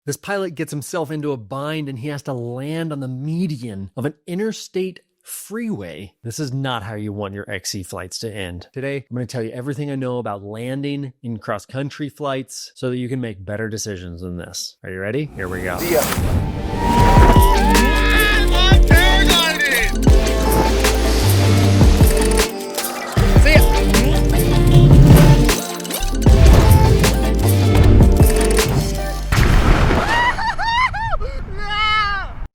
This pilot gets himself into a bind and he has to land on the median of an interstate freeway. This is not how you want your XC flights to end. Today, I'm going to tell you everything I know about landing in cross-country flights so that you can make better decisions than this. Are you ready? Here we go. See ya. I'm paragliding! See ya!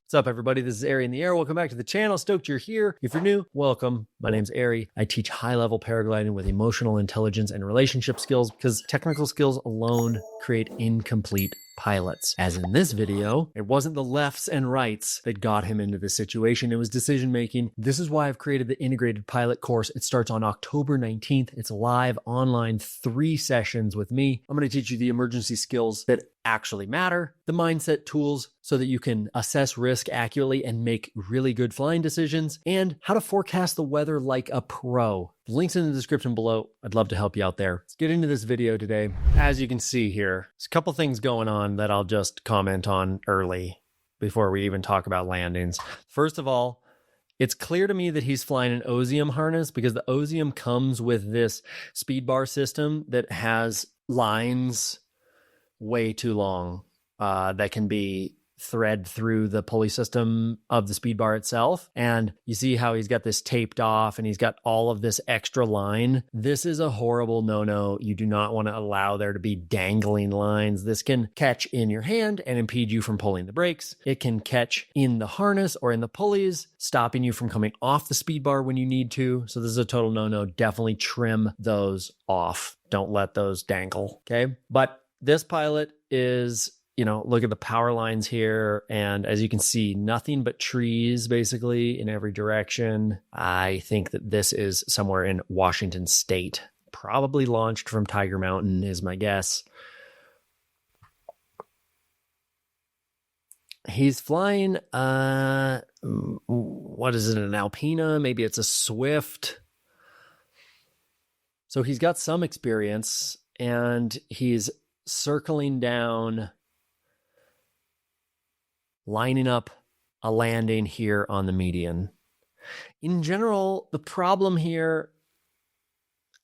What's up, everybody? This is Ari in the air. Welcome back to the channel. Stoked you're here. If you're new, welcome. My name's Ari. I teach high-level paragliding with emotional intelligence and relationship skills because technical skills alone create incomplete pilots. As in this video, it wasn't the lefts and rights that got him into this situation. It was decision making. This is why I've created the integrated pilot course. It starts on October 19th. It's live online, 3 sessions with me. I'm going to teach you the emergency skills that actually matter, the mindset tools so that you can assess risk accurately and make really good flying decisions, and how to forecast the weather like a pro. The link's in the description below. I'd love to help you out there. Let's get into this video today. As you can see here, there's a couple things going on that I'll just comment on early before we even talk about landings. First of all, it's clear to me that he's flying an Ozium harness because the Ozium comes with this speed bar system that has lines way too long that can be thread through the pulley system of the speed bar itself. And you see how he's got this taped off and he's got all of this extra line. This is a horrible no-no. You do not want to allow there to be dangling lines. This can catch in your hand and impede you from pulling the brakes. It can catch in the harness or in the pulleys, stopping you from coming off the speed bar when you need to. So this is a total no-no. Definitely trim those off. Don't let those dangle, okay? But this pilot is, look at the power lines here. And as you can see, nothing but trees basically in every direction. I think that this is somewhere in Washington State, probably launched from Tiger Mountain is my guess. He's flying, what is it, an Alpina? Maybe it's a Swift. So he's got some experience and he's circling down, lining up a landing here on the median. In general, the problem here,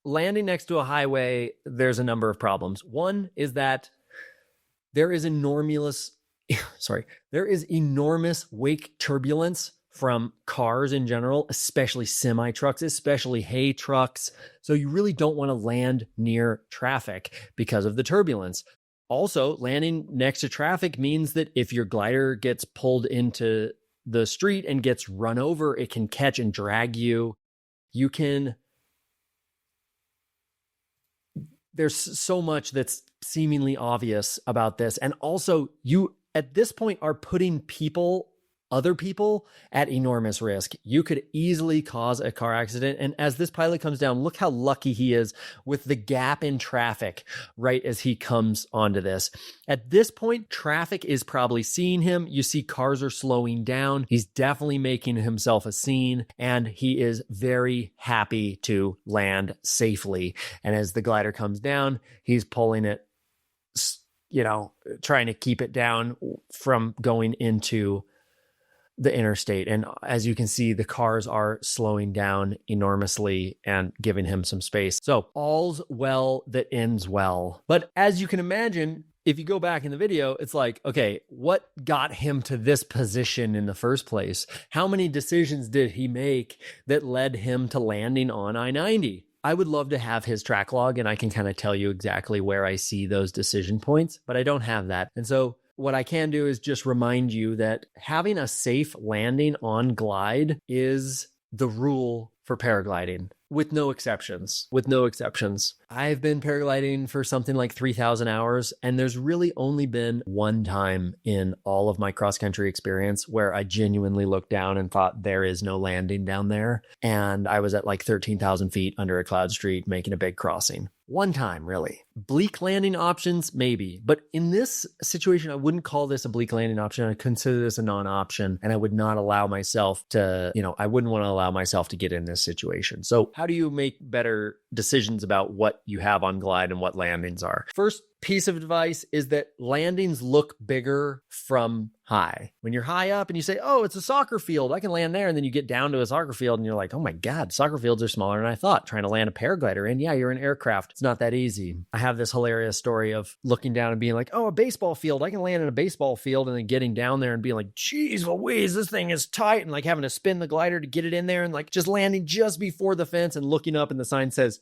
landing next to a highway, there's a number of problems. One is that there is enormous wake turbulence from cars in general, especially semi-trucks, especially hay trucks. So you really don't want to land near traffic because of the turbulence. Also, landing next to traffic means that if your glider gets pulled into the street and gets run over, it can catch and drag you. There's so much that's seemingly obvious about this. And also, you at this point are putting other people at enormous risk. You could easily cause a car accident. And as this pilot comes down, look how lucky he is with the gap in traffic right as he comes onto this. At this point, traffic is probably seeing him. You see cars are slowing down. He's definitely making himself a scene and he is very happy to land safely. And as the glider comes down, he's pulling it, trying to keep it down from going into the interstate. And as you can see, the cars are slowing down enormously and giving him some space. So all's well that ends well. But as you can imagine, if you go back in the video, it's like, okay, what got him to this position in the first place? How many decisions did he make that led him to landing on I-90? I would love to have his track log and I can kind of tell you exactly where I see those decision points, but I don't have that. And so what I can do is just remind you that having a safe landing on glide is the rule for paragliding, with no exceptions. I've been paragliding for something like 3,000 hours, and there's really only been one time in all of my cross-country experience where I genuinely looked down and thought there is no landing down there. And I was at like 13,000 feet under a cloud street making a big crossing. One time, really. Bleak landing options, maybe. But in this situation, I wouldn't call this a bleak landing option. I'd consider this a non-option, and I would not allow myself to, I wouldn't want to allow myself to get in this situation. So how do you make better decisions about what you have on glide and what landings are? First piece of advice is that landings look bigger from high. When you're high up and you say, oh, it's a soccer field, I can land there. And then you get down to a soccer field and you're like, oh my God, soccer fields are smaller than I thought. Trying to land a paraglider in, yeah, you're an aircraft. It's not that easy. I have this hilarious story of looking down and being like, oh, a baseball field, I can land in a baseball field, and then getting down there and being like, geez Louise, this thing is tight, and like having to spin the glider to get it in there and like just landing just before the fence and looking up and the sign says,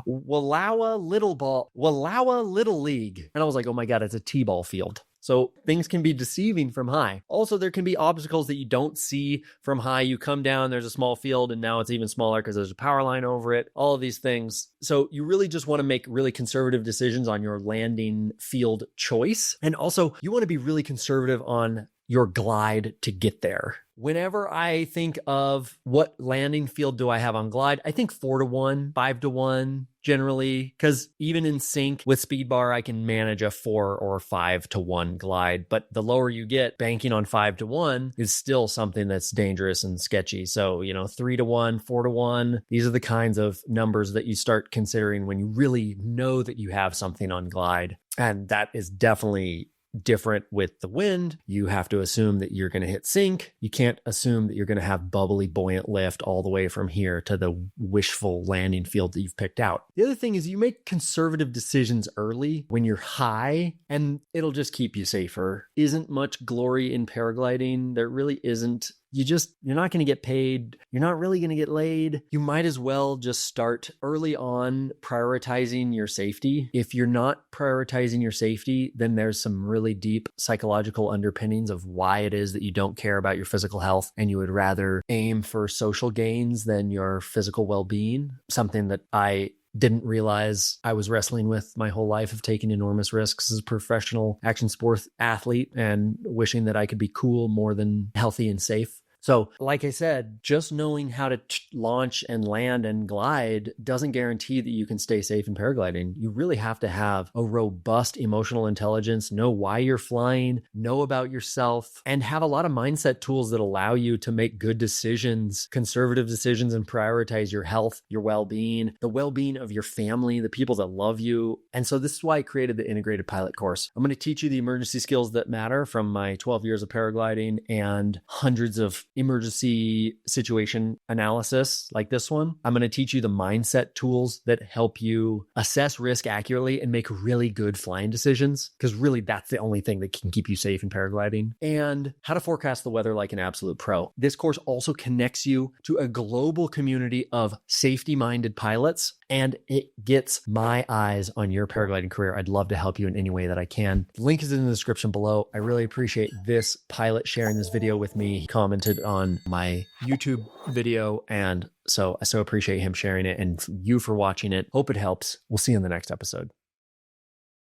Wallowa Little League. And I was like, oh my God, it's a t-ball field. So things can be deceiving from high. Also, there can be obstacles that you don't see from high. You come down, there's a small field, and now it's even smaller because there's a power line over it, all of these things. So you really just want to make really conservative decisions on your landing field choice. And also, you want to be really conservative on your glide to get there. Whenever I think of what landing field do I have on glide, I think 4-to-1, 5-to-1 generally, because even in sync with speed bar, I can manage a 4 or 5-to-1 glide. But the lower you get, banking on 5-to-1 is still something that's dangerous and sketchy. So, 3-to-1, 4-to-1, these are the kinds of numbers that you start considering when you really know that you have something on glide. And that is definitely different with the wind. You have to assume that you're going to hit sync. You can't assume that you're going to have bubbly, buoyant lift all the way from here to the wishful landing field that you've picked out. The other thing is you make conservative decisions early when you're high, and it'll just keep you safer. Isn't much glory in paragliding. There really isn't. You're not going to get paid. You're not really going to get laid. You might as well just start early on prioritizing your safety. If you're not prioritizing your safety, then there's some really deep psychological underpinnings of why it is that you don't care about your physical health and you would rather aim for social gains than your physical well-being. Something that I didn't realize I was wrestling with my whole life of taking enormous risks as a professional action sports athlete and wishing that I could be cool more than healthy and safe. So, like I said, just knowing how to launch and land and glide doesn't guarantee that you can stay safe in paragliding. You really have to have a robust emotional intelligence, know why you're flying, know about yourself, and have a lot of mindset tools that allow you to make good decisions, conservative decisions, and prioritize your health, your well-being, the well-being of your family, the people that love you. And so this is why I created the integrated pilot course. I'm going to teach you the emergency skills that matter from my 12 years of paragliding and hundreds of emergency situation analysis like this one. I'm going to teach you the mindset tools that help you assess risk accurately and make really good flying decisions, because really that's the only thing that can keep you safe in paragliding, and how to forecast the weather like an absolute pro. This course also connects you to a global community of safety-minded pilots, and it gets my eyes on your paragliding career. I'd love to help you in any way that I can. The link is in the description below. I really appreciate this pilot sharing this video with me. He commented on my YouTube video, and so I appreciate him sharing it and you for watching it. Hope it helps. We'll see you in the next episode.